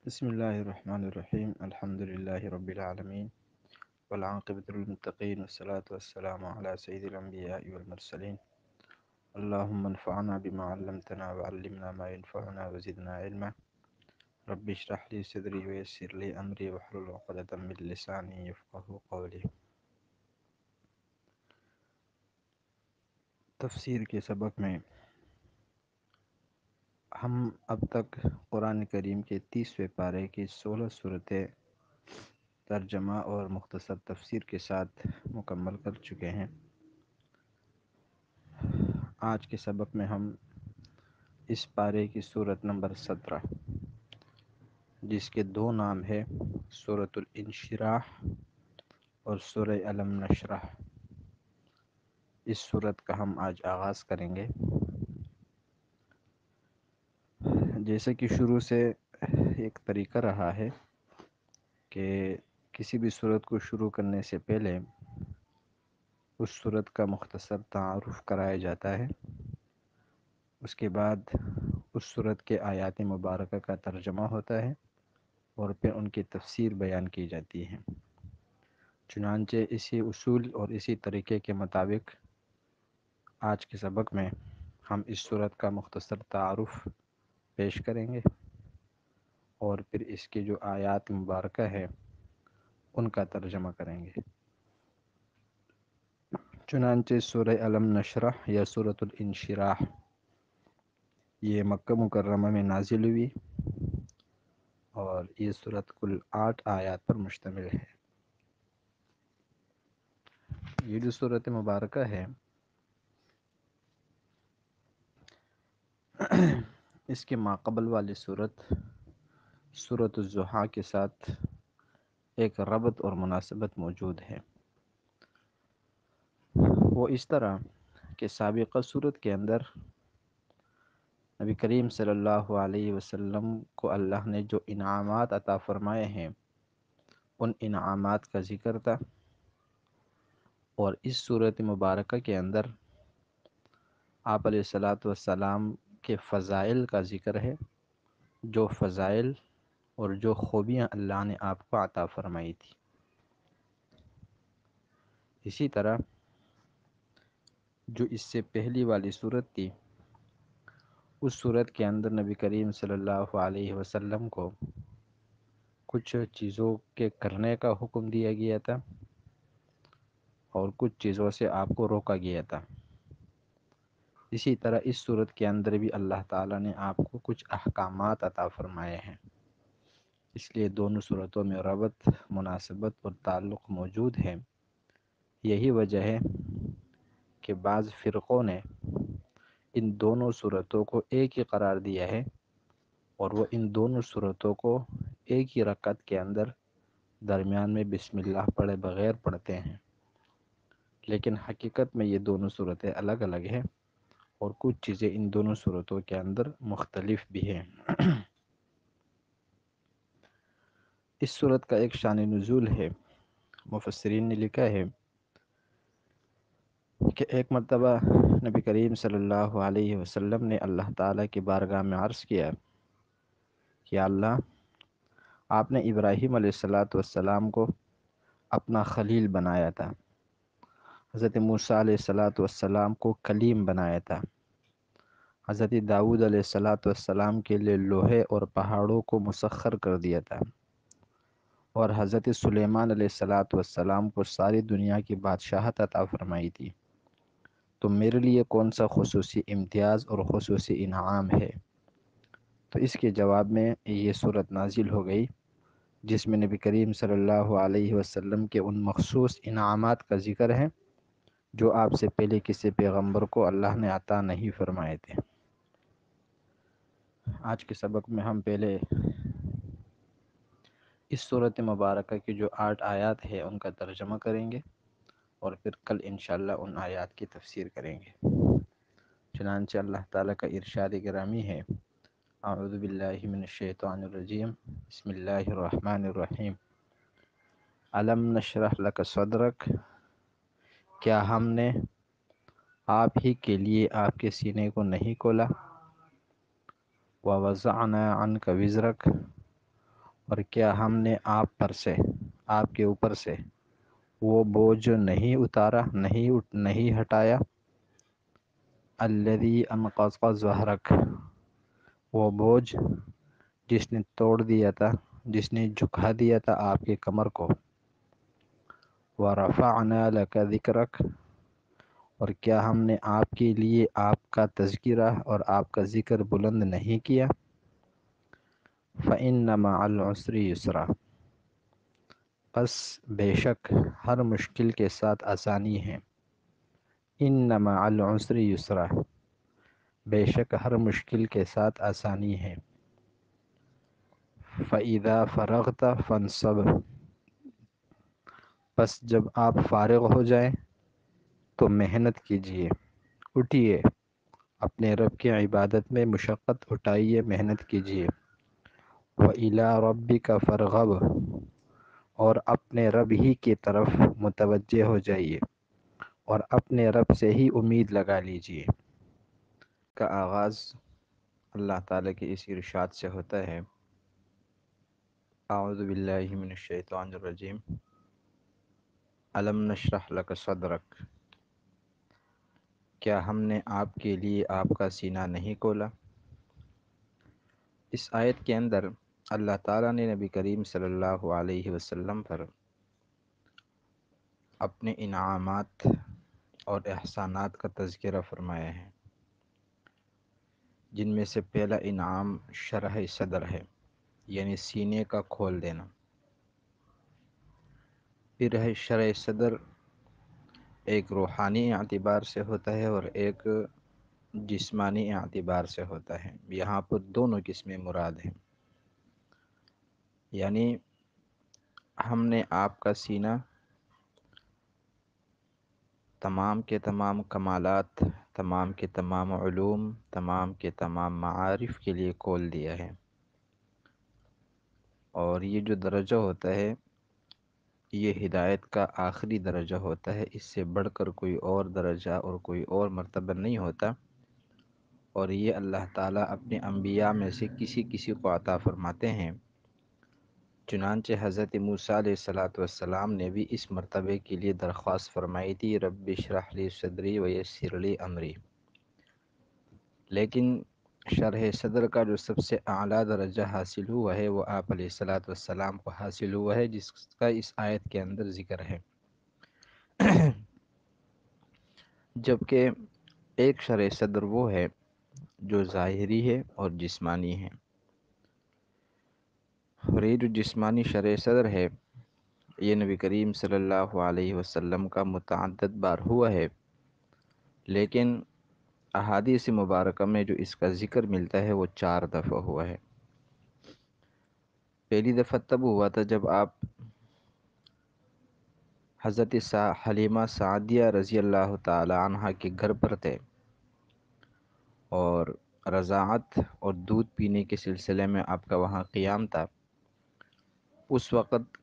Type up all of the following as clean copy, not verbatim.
بسم الله الرحمن الرحيم الحمد لله رب العالمين والعاقبة للمتقين والصلاة والسلام على سيد الأنبياء والمرسلين اللهم انفعنا بما علمتنا وعلمنا ما ينفعنا وزدنا علما رب اشرح لي صدري ويسر لي أمري واحلل عقدة من لساني يفقهوا قولي۔ تفسیر کے سبق میں ہم اب تک قرآن کریم کے 30ویں پارے کی 16 صورتیں ترجمہ اور مختصر تفسیر کے ساتھ مکمل کر چکے ہیں۔ آج کے سبق میں ہم اس پارے کی صورت نمبر 17 جس کے دو نام ہے سورۃ الانشراح اور سورہ الم نشرح، اس صورت کا ہم آج آغاز کریں گے۔ جیسے کہ شروع سے ایک طریقہ رہا ہے کہ کسی بھی صورت کو شروع کرنے سے پہلے اس صورت کا مختصر تعارف کرایا جاتا ہے، اس کے بعد اس صورت کے آیات مبارکہ کا ترجمہ ہوتا ہے اور پھر ان کی تفسیر بیان کی جاتی ہے۔ چنانچہ اسی اصول اور اسی طریقے کے مطابق آج کے سبق میں ہم اس صورت کا مختصر تعارف پیش کریں گے اور پھر اس کے جو آیات مبارکہ ہے ان کا ترجمہ کریں گے۔ چنانچہ سورہ الم نشرح یا سورۃ الانشراح یہ مکہ مکرمہ میں نازل ہوئی اور یہ صورت کل 8 آیات پر مشتمل ہے۔ یہ جو صورت مبارکہ ہے اس کے ماقبل والی صورت سورۃ الضحیٰ کے ساتھ ایک ربط اور مناسبت موجود ہے۔ وہ اس طرح کہ سابقہ صورت کے اندر نبی کریم صلی اللہ علیہ وسلم کو اللہ نے جو انعامات عطا فرمائے ہیں ان انعامات کا ذکر تھا، اور اس صورت مبارکہ کے اندر آپ علیہ الصلاۃ والسلام کے فضائل کا ذکر ہے، جو فضائل اور جو خوبیاں اللہ نے آپ کو عطا فرمائی تھی۔ اسی طرح جو اس سے پہلی والی صورت تھی اس صورت کے اندر نبی کریم صلی اللہ علیہ وسلم کو کچھ چیزوں کے کرنے کا حکم دیا گیا تھا اور کچھ چیزوں سے آپ کو روکا گیا تھا۔ اسی طرح اس صورت کے اندر بھی اللہ تعالیٰ نے آپ کو کچھ احکامات عطا فرمائے ہیں، اس لیے دونوں صورتوں میں ربط، مناسبت اور تعلق موجود ہے۔ یہی وجہ ہے کہ بعض فرقوں نے ان دونوں صورتوں کو ایک ہی قرار دیا ہے اور وہ ان دونوں صورتوں کو ایک ہی رکعت کے اندر درمیان میں بسم اللہ پڑھے بغیر پڑھتے ہیں، لیکن حقیقت میں یہ دونوں صورتیں الگ الگ ہیں اور کچھ چیزیں ان دونوں صورتوں کے اندر مختلف بھی ہیں۔ اس صورت کا ایک شان نزول ہے، مفسرین نے لکھا ہے کہ ایک مرتبہ نبی کریم صلی اللہ علیہ وسلم نے اللہ تعالیٰ کی بارگاہ میں عرض کیا کہ اللہ، آپ نے ابراہیم علیہ السلام کو اپنا خلیل بنایا تھا، حضرت موسیٰ علیہ السلام کو کلیم بنایا تھا، حضرت داؤد علیہ السلام کے لیے لوہے اور پہاڑوں کو مسخر کر دیا تھا، اور حضرت سلیمان علیہ السلام کو ساری دنیا کی بادشاہت عطا فرمائی تھی، تو میرے لیے کون سا خصوصی امتیاز اور خصوصی انعام ہے؟ تو اس کے جواب میں یہ صورت نازل ہو گئی جس میں نبی کریم صلی اللہ علیہ وسلم کے ان مخصوص انعامات کا ذکر ہے جو آپ سے پہلے کسی پیغمبر کو اللہ نے عطا نہیں فرمائے تھے۔ آج کے سبق میں ہم پہلے اس صورت مبارکہ کی جو 8 آیات ہے ان کا ترجمہ کریں گے اور پھر کل انشاءاللہ ان آیات کی تفسیر کریں گے۔ چنانچہ اللہ تعالیٰ کا ارشاد گرامی ہے، اعوذ باللہ من الشیطان الرجیم، بسم اللہ الرحمن الرحیم، الم نشرح لک صدرک، کیا ہم نے آپ ہی کے لیے آپ کے سینے کو نہیں کھولا، ووضعنا عنک وزرک، اور کیا ہم نے آپ کے اوپر سے وہ بوجھ نہیں اتارا، نہیں ہٹایا؟ الذی انقض ظہرک، وہ بوجھ جس نے توڑ دیا تھا، جس نے جھکا دیا تھا آپ کے کمر کو۔ ورفعنا لک ذکرک، اور کیا ہم نے آپ کے لیے آپ کا تذکرہ اور آپ کا ذکر بلند نہیں کیا؟ فإن مع العسر یسرا، پس بے شک ہر مشکل کے ساتھ آسانی ہے۔ ان مع العسر یسرا، بے شک ہر مشکل کے ساتھ آسانی ہے۔ فإذا فرغت فانصب، پس جب آپ فارغ ہو جائیں تو محنت کیجیے، اٹھیے، اپنے رب کی عبادت میں مشقت اٹھائیے، محنت کیجیے۔ وَإِلَىٰ رَبِّكَ فَارْغَب، اور اپنے رب ہی کی طرف متوجہ ہو جائیے، اور اپنے رب سے ہی امید لگا لیجیے۔ کا آغاز اللہ تعالیٰ کے اس ارشاد سے ہوتا ہے، اعوذ باللہ من الشیطان الرجیم، الم نشرح لک صدرک، کیا ہم نے آپ کے لیے آپ کا سینہ نہیں کھولا؟ اس آیت کے اندر اللہ تعالیٰ نے نبی کریم صلی اللہ علیہ وسلم پر اپنے انعامات اور احسانات کا تذکرہ فرمایا ہے، جن میں سے پہلا انعام شرح صدر ہے، یعنی سینے کا کھول دینا۔ پھر ہے شرح صدر ایک روحانی اعتبار سے ہوتا ہے اور ایک جسمانی اعتبار سے ہوتا ہے۔ یہاں پر دونوں قسمیں مراد ہیں، یعنی ہم نے آپ کا سینہ تمام کے تمام کمالات، تمام کے تمام علوم، تمام کے تمام معارف کے لیے کھول دیا ہے۔ اور یہ جو درجہ ہوتا ہے یہ ہدایت کا آخری درجہ ہوتا ہے، اس سے بڑھ کر کوئی اور درجہ اور کوئی اور مرتبہ نہیں ہوتا، اور یہ اللہ تعالیٰ اپنے انبیاء میں سے کسی کو عطا فرماتے ہیں۔ چنانچہ حضرت موسیٰ علیہ السلام نے بھی اس مرتبے کے لیے درخواست فرمائی تھی، رب اشرح لی صدری ویسر لی امری، لیکن شرح صدر کا جو سب سے اعلیٰ درجہ حاصل ہوا ہے وہ آپ علیہ السلام کو حاصل ہوا ہے، جس کا اس آیت کے اندر ذکر ہے۔ جبکہ ایک شرح صدر وہ ہے جو ظاہری ہے اور جسمانی ہے، اور یہ جو جسمانی شرح صدر ہے یہ نبی کریم صلی اللہ علیہ وسلم کا متعدد بار ہوا ہے، لیکن احادیث مبارکہ میں جو اس کا ذکر ملتا ہے وہ 4 دفعہ ہوا ہے۔ پہلی دفعہ تب ہوا تھا جب آپ حضرت حلیمہ سعدیہ رضی اللہ تعالی عنہ کے گھر پر تھے، اور رضاعت اور دودھ پینے کے سلسلے میں آپ کا وہاں قیام تھا۔ اس وقت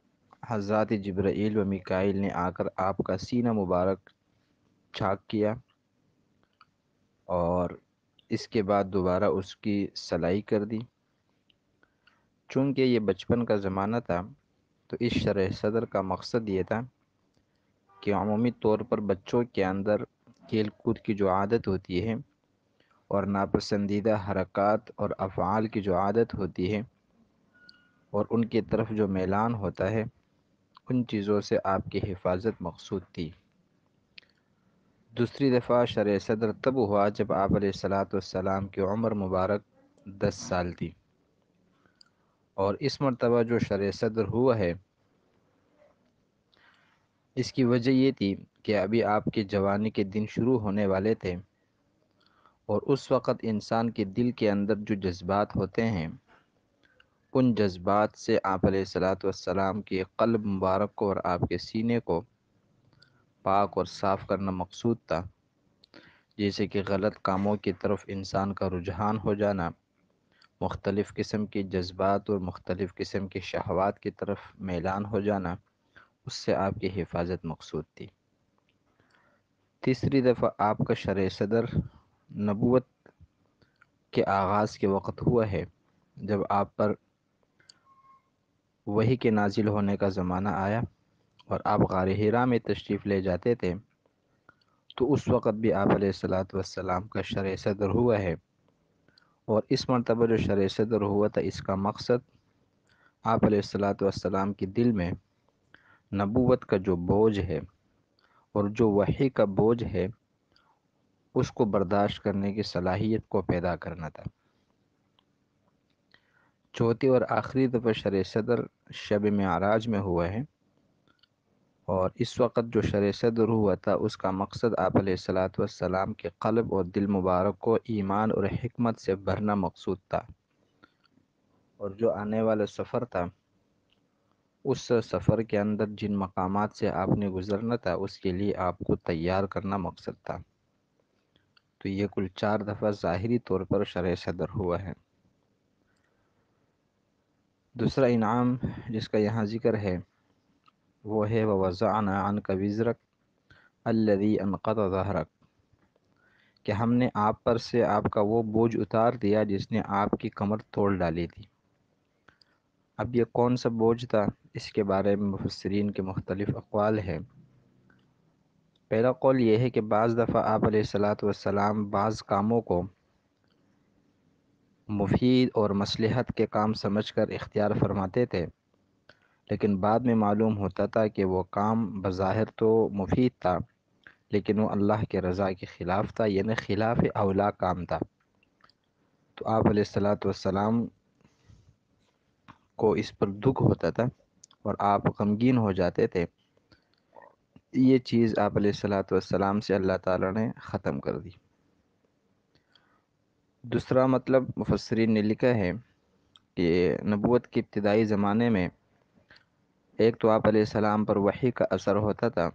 حضرات جبرائیل و میکائیل نے آ کر آپ کا سینہ مبارک چاک کیا، اور اس کے بعد دوبارہ اس کی سلائی کر دی۔ چونکہ یہ بچپن کا زمانہ تھا تو اس شرح صدر کا مقصد یہ تھا کہ عمومی طور پر بچوں کے اندر کھیل کود کی جو عادت ہوتی ہے اور ناپسندیدہ حرکات اور افعال کی جو عادت ہوتی ہے اور ان کی طرف جو میلان ہوتا ہے، ان چیزوں سے آپ کی حفاظت مقصود تھی۔ دوسری دفعہ شرح صدر تب ہوا جب آپ علیہ السلام کی عمر مبارک 10 سال تھی، اور اس مرتبہ جو شرح صدر ہوا ہے اس کی وجہ یہ تھی کہ ابھی آپ کے جوانی کے دن شروع ہونے والے تھے، اور اس وقت انسان کے دل کے اندر جو جذبات ہوتے ہیں ان جذبات سے آپ علیہ السلام کے قلب مبارک کو اور آپ کے سینے کو پاک اور صاف کرنا مقصود تھا، جیسے کہ غلط کاموں کی طرف انسان کا رجحان ہو جانا، مختلف قسم کے جذبات اور مختلف قسم کے شہوات کی طرف میلان ہو جانا، اس سے آپ کی حفاظت مقصود تھی۔ تیسری دفعہ آپ کا شرح صدر نبوت کے آغاز کے وقت ہوا ہے، جب آپ پر وحی کے نازل ہونے کا زمانہ آیا اور آپ غار حرا میں تشریف لے جاتے تھے، تو اس وقت بھی آپ علیہ الصلاۃ والسلام کا شرع صدر ہوا ہے، اور اس مرتبہ جو شرع صدر ہوا تھا اس کا مقصد آپ علیہ الصلاۃ والسلام کے دل میں نبوت کا جو بوجھ ہے اور جو وحی کا بوجھ ہے اس کو برداشت کرنے کی صلاحیت کو پیدا کرنا تھا۔ چوتھی اور آخری دفعہ شرع صدر شب معراج میں ہوا ہے، اور اس وقت جو شرع صدر ہوا تھا اس کا مقصد آپ علیہ الصلاۃ والسلام کے قلب اور دل مبارک کو ایمان اور حکمت سے بھرنا مقصود تھا، اور جو آنے والا سفر تھا اس سفر کے اندر جن مقامات سے آپ نے گزرنا تھا اس کے لیے آپ کو تیار کرنا مقصد تھا۔ تو یہ کل 4 دفعہ ظاہری طور پر شرع صدر ہوا ہے۔ دوسرا انعام جس کا یہاں ذکر ہے وہ ہے وَوَضَعْنَا عَنْكَ وِزْرَكَ الَّذِي أَنْقَضَ ظَهْرَكَ، کہ ہم نے آپ پر سے آپ کا وہ بوجھ اتار دیا جس نے آپ کی کمر توڑ ڈالی تھی۔ اب یہ کون سا بوجھ تھا، اس کے بارے میں مفسرین کے مختلف اقوال ہیں۔ پہلا قول یہ ہے کہ بعض دفعہ آپ علیہ الصلاۃ والسلام بعض کاموں کو مفید اور مصلحت کے کام سمجھ کر اختیار فرماتے تھے، لیکن بعد میں معلوم ہوتا تھا کہ وہ کام بظاہر تو مفید تھا لیکن وہ اللہ کے رضا کے خلاف تھا، یعنی خلاف اولا کام تھا۔ تو آپ علیہ الصلاۃ والسلام کو اس پر دکھ ہوتا تھا اور آپ غمگین ہو جاتے تھے۔ یہ چیز آپ علیہ الصلاۃ والسلام سے اللہ تعالیٰ نے ختم کر دی۔ دوسرا مطلب مفسرین نے لکھا ہے کہ نبوت کے ابتدائی زمانے میں ایک تو آپ علیہ السلام پر وحی کا اثر ہوتا تھا،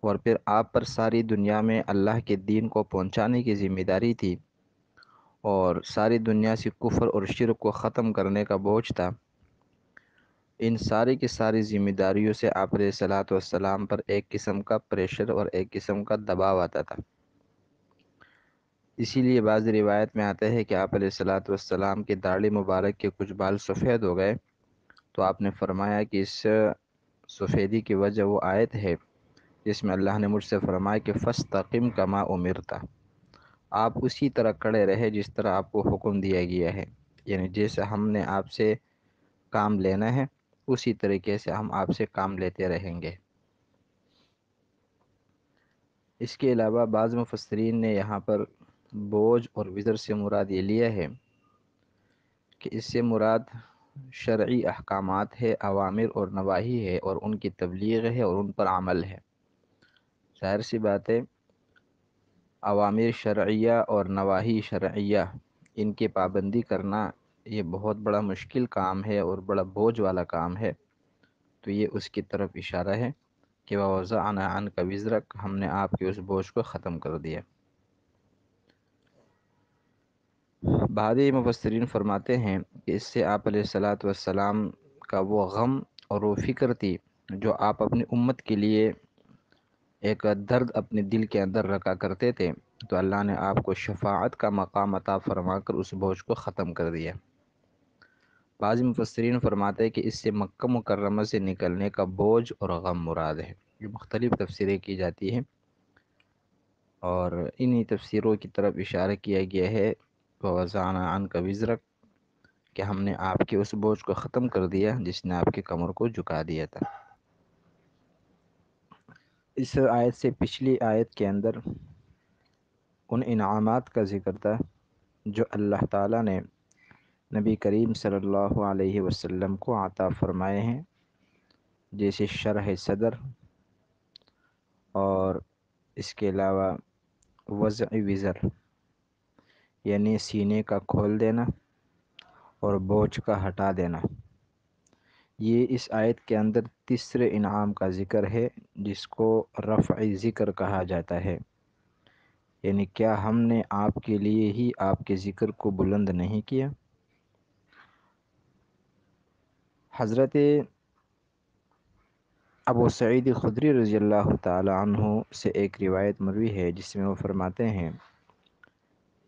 اور پھر آپ پر ساری دنیا میں اللہ کے دین کو پہنچانے کی ذمہ داری تھی، اور ساری دنیا سے کفر اور شرک کو ختم کرنے کا بوجھ تھا۔ ان ساری کی ساری ذمہ داریوں سے آپ علیہ الصلاۃ والسلام پر ایک قسم کا پریشر اور ایک قسم کا دباؤ آتا تھا۔ اسی لیے بعض روایت میں آتا ہے کہ آپ علیہ الصلاۃ والسلام کی داڑھی مبارک کے کچھ بال سفید ہو گئے، تو آپ نے فرمایا کہ اس سفیدی کی وجہ وہ آیت ہے جس میں اللہ نے مجھ سے فرمایا کہ فَاسْتَقِمْ كَمَا أُمِرْتَ، آپ اسی طرح کھڑے رہے جس طرح آپ کو حکم دیا گیا ہے، یعنی جیسے ہم نے آپ سے کام لینا ہے اسی طریقے سے ہم آپ سے کام لیتے رہیں گے۔ اس کے علاوہ بعض مفسرین نے یہاں پر بوجھ اور وزر سے مراد یہ لیا ہے کہ اس سے مراد شرعی احکامات ہے، اوامر اور نواہی ہے، اور ان کی تبلیغ ہے اور ان پر عمل ہے۔ ظاہر سی بات ہے اوامر شرعیہ اور نواہی شرعیہ ان کی پابندی کرنا یہ بہت بڑا مشکل کام ہے اور بڑا بوجھ والا کام ہے، تو یہ اس کی طرف اشارہ ہے کہ وَوَضَعْنَا عَنْكَ وِزْرَكَ، ہم نے آپ کے اس بوجھ کو ختم کر دیا۔ بعض مفسرین فرماتے ہیں کہ اس سے آپ علیہ الصلاۃ والسلام کا وہ غم اور وہ فکر تھی جو آپ اپنی امت کے لیے ایک درد اپنے دل کے اندر رکھا کرتے تھے، تو اللہ نے آپ کو شفاعت کا مقام عطا فرما کر اس بوجھ کو ختم کر دیا۔ بعض مفسرین فرماتے ہیں کہ اس سے مکہ مکرمہ سے نکلنے کا بوجھ اور غم مراد ہے۔ یہ مختلف تفسیریں کی جاتی ہیں، اور انہی تفسیروں کی طرف اشارہ کیا گیا ہے وَوَضَعْنَا عَنْكَ وِزْرَكَ، کہ ہم نے آپ کے اس بوجھ کو ختم کر دیا جس نے آپ کی کمر کو جھکا دیا تھا۔ اس آیت سے پچھلی آیت کے اندر ان انعامات کا ذکر تھا جو اللہ تعالیٰ نے نبی کریم صلی اللہ علیہ وسلم کو عطا فرمائے ہیں، جیسے شرح صدر، اور اس کے علاوہ وضع وزر یعنی سینے کا کھول دینا اور بوجھ کا ہٹا دینا۔ یہ اس آیت کے اندر تیسرے انعام کا ذکر ہے جس کو رفع ذکر کہا جاتا ہے، یعنی کیا ہم نے آپ کے لیے ہی آپ کے ذکر کو بلند نہیں کیا؟ حضرت ابو سعید خدری رضی اللہ تعالی عنہ سے ایک روایت مروی ہے جس میں وہ فرماتے ہیں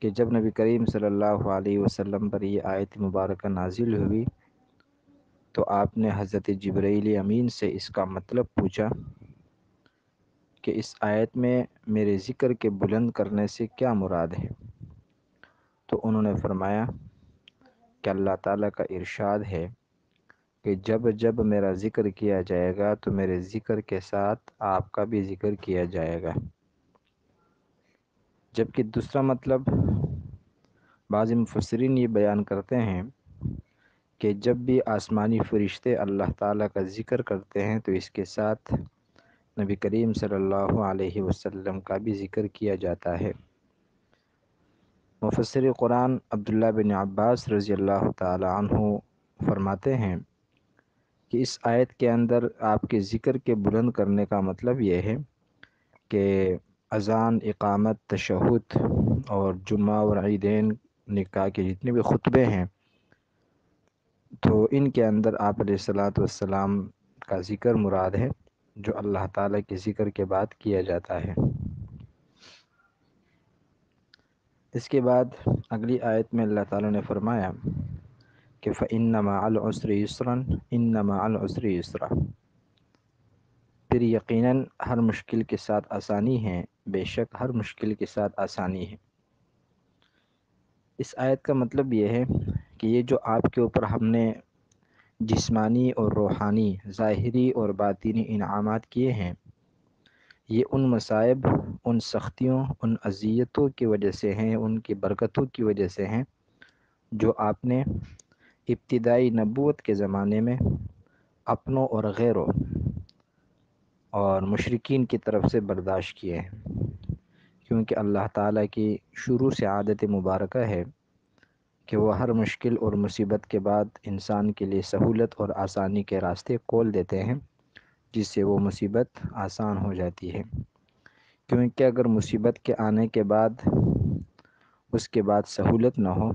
کہ جب نبی کریم صلی اللہ علیہ وسلم پر یہ آیت مبارکہ نازل ہوئی تو آپ نے حضرت جبرائیل امین سے اس کا مطلب پوچھا کہ اس آیت میں میرے ذکر کے بلند کرنے سے کیا مراد ہے؟ تو انہوں نے فرمایا کہ اللہ تعالیٰ کا ارشاد ہے کہ جب جب میرا ذکر کیا جائے گا تو میرے ذکر کے ساتھ آپ کا بھی ذکر کیا جائے گا۔ جبکہ دوسرا مطلب بعض مفسرین یہ بیان کرتے ہیں کہ جب بھی آسمانی فرشتے اللہ تعالیٰ کا ذکر کرتے ہیں تو اس کے ساتھ نبی کریم صلی اللہ علیہ وسلم کا بھی ذکر کیا جاتا ہے۔ مفسر قرآن عبداللہ بن عباس رضی اللہ تعالی عنہ فرماتے ہیں کہ اس آیت کے اندر آپ کے ذکر کے بلند کرنے کا مطلب یہ ہے کہ اذان، اقامت، تشہد اور جمعہ اور عیدین، نکاح کے جتنے بھی خطبے ہیں تو ان کے اندر آپ علیہ الصلاۃ والسلام کا ذکر مراد ہے، جو اللہ تعالیٰ کے ذکر کے بعد کیا جاتا ہے۔ اس کے بعد اگلی آیت میں اللہ تعالیٰ نے فرمایا کہ فَإِنَّ مَعَ الْعُسْرِ يُسْرًا إِنَّ مَعَ الْعُسْرِ يُسْرًا، پھر یقیناً ہر مشکل کے ساتھ آسانی ہے، بے شک ہر مشکل کے ساتھ آسانی ہے۔ اس آیت کا مطلب یہ ہے کہ یہ جو آپ کے اوپر ہم نے جسمانی اور روحانی، ظاہری اور باطنی انعامات کیے ہیں، یہ ان مصائب، ان سختیوں، ان اذیتوں کی وجہ سے ہیں، ان کی برکتوں کی وجہ سے ہیں جو آپ نے ابتدائی نبوت کے زمانے میں اپنوں اور غیروں اور مشرکین کی طرف سے برداشت کیے ہیں، کیونکہ اللہ تعالیٰ کی شروع سے عادت مبارکہ ہے کہ وہ ہر مشکل اور مصیبت کے بعد انسان کے لیے سہولت اور آسانی کے راستے کھول دیتے ہیں، جس سے وہ مصیبت آسان ہو جاتی ہے۔ کیونکہ اگر مصیبت کے آنے کے بعد اس کے بعد سہولت نہ ہو،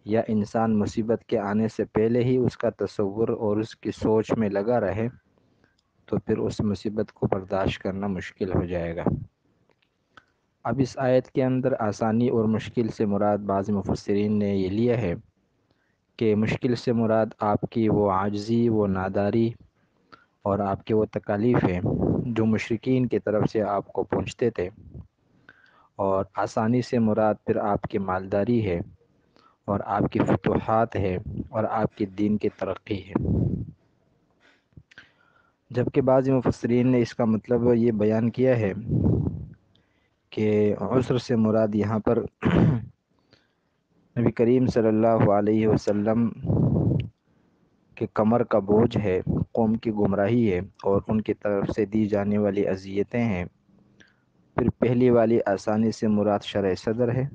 یا انسان مصیبت کے آنے سے پہلے ہی اس کا تصور اور اس کی سوچ میں لگا رہے، تو پھر اس مصیبت کو برداشت کرنا مشکل ہو جائے گا۔ اب اس آیت کے اندر آسانی اور مشکل سے مراد بعض مفسرین نے یہ لیا ہے کہ مشکل سے مراد آپ کی وہ عاجزی، وہ ناداری اور آپ کے وہ تکالیف ہیں جو مشرکین کی طرف سے آپ کو پہنچتے تھے، اور آسانی سے مراد پھر آپ کی مالداری ہے اور آپ کی فتوحات ہے اور آپ کی دین کی ترقی ہے۔ جبکہ بعض مفسرین نے اس کا مطلب یہ بیان کیا ہے کہ عسر سے مراد یہاں پر نبی کریم صلی اللہ علیہ وسلم کہ کمر کا بوجھ ہے، قوم کی گمراہی ہے اور ان کی طرف سے دی جانے والی اذیتیں ہیں۔ پھر پہلی والی آسانی سے مراد شرع صدر ہے،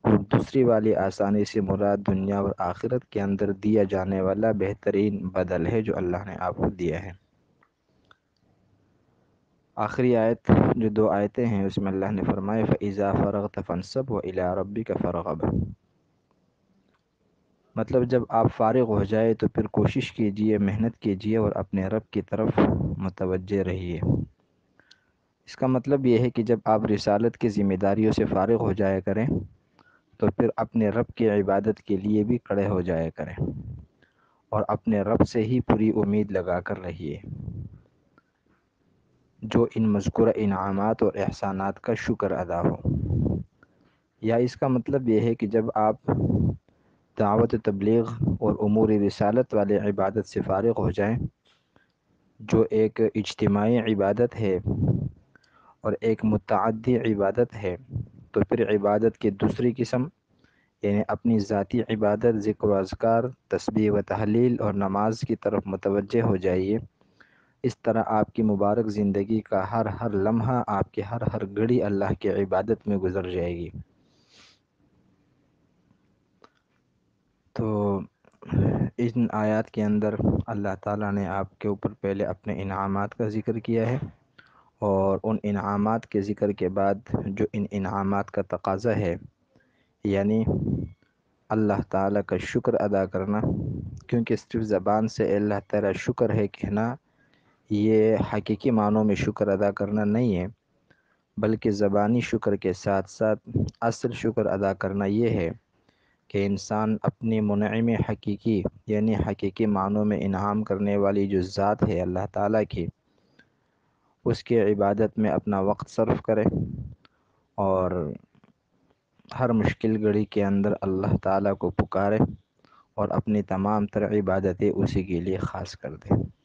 اور دوسری والی آسانی سے مراد دنیا اور آخرت کے اندر دیا جانے والا بہترین بدل ہے جو اللہ نے آپ کو دیا ہے۔ آخری آیت جو 2 آیتیں ہیں اس میں اللہ نے فرمایا فَإِذَا فَرَغْتَ فَانْصَبْ وَإِلَىٰ رَبِّكَ فَارْغَب، مطلب جب آپ فارغ ہو جائے تو پھر کوشش کیجئے، محنت کیجئے اور اپنے رب کی طرف متوجہ رہیے۔ اس کا مطلب یہ ہے کہ جب آپ رسالت کی ذمہ داریوں سے فارغ ہو جایا کریں تو پھر اپنے رب کی عبادت کے لیے بھی کھڑے ہو جایا کریں اور اپنے رب سے ہی پوری امید لگا کر رہیے، جو ان مذکورہ انعامات اور احسانات کا شکر ادا ہو۔ یا اس کا مطلب یہ ہے کہ جب آپ دعوت تبلیغ اور امور رسالت والے عبادت سے فارغ ہو جائیں، جو ایک اجتماعی عبادت ہے اور ایک متعدی عبادت ہے، تو پھر عبادت کی دوسری قسم یعنی اپنی ذاتی عبادت، ذکر و اذکار، تسبیح و تحلیل اور نماز کی طرف متوجہ ہو جائیے۔ اس طرح آپ کی مبارک زندگی کا ہر ہر لمحہ، آپ کی ہر ہر گھڑی اللہ کی عبادت میں گزر جائے گی۔ تو ان آیات کے اندر اللہ تعالیٰ نے آپ کے اوپر پہلے اپنے انعامات کا ذکر کیا ہے، اور ان انعامات کے ذکر کے بعد جو ان انعامات کا تقاضا ہے، یعنی اللہ تعالیٰ کا شکر ادا کرنا، کیونکہ صرف زبان سے اللہ تیرا شکر ہے کہنا یہ حقیقی معنوں میں شکر ادا کرنا نہیں ہے، بلکہ زبانی شکر کے ساتھ ساتھ اصل شکر ادا کرنا یہ ہے کہ انسان اپنی منعم حقیقی یعنی حقیقی معنوں میں انعام کرنے والی جو ذات ہے اللہ تعالیٰ کی، اس کی عبادت میں اپنا وقت صرف کرے اور ہر مشکل گھڑی کے اندر اللہ تعالیٰ کو پکارے اور اپنی تمام تر عبادتیں اسی کے لیے خاص کر دے۔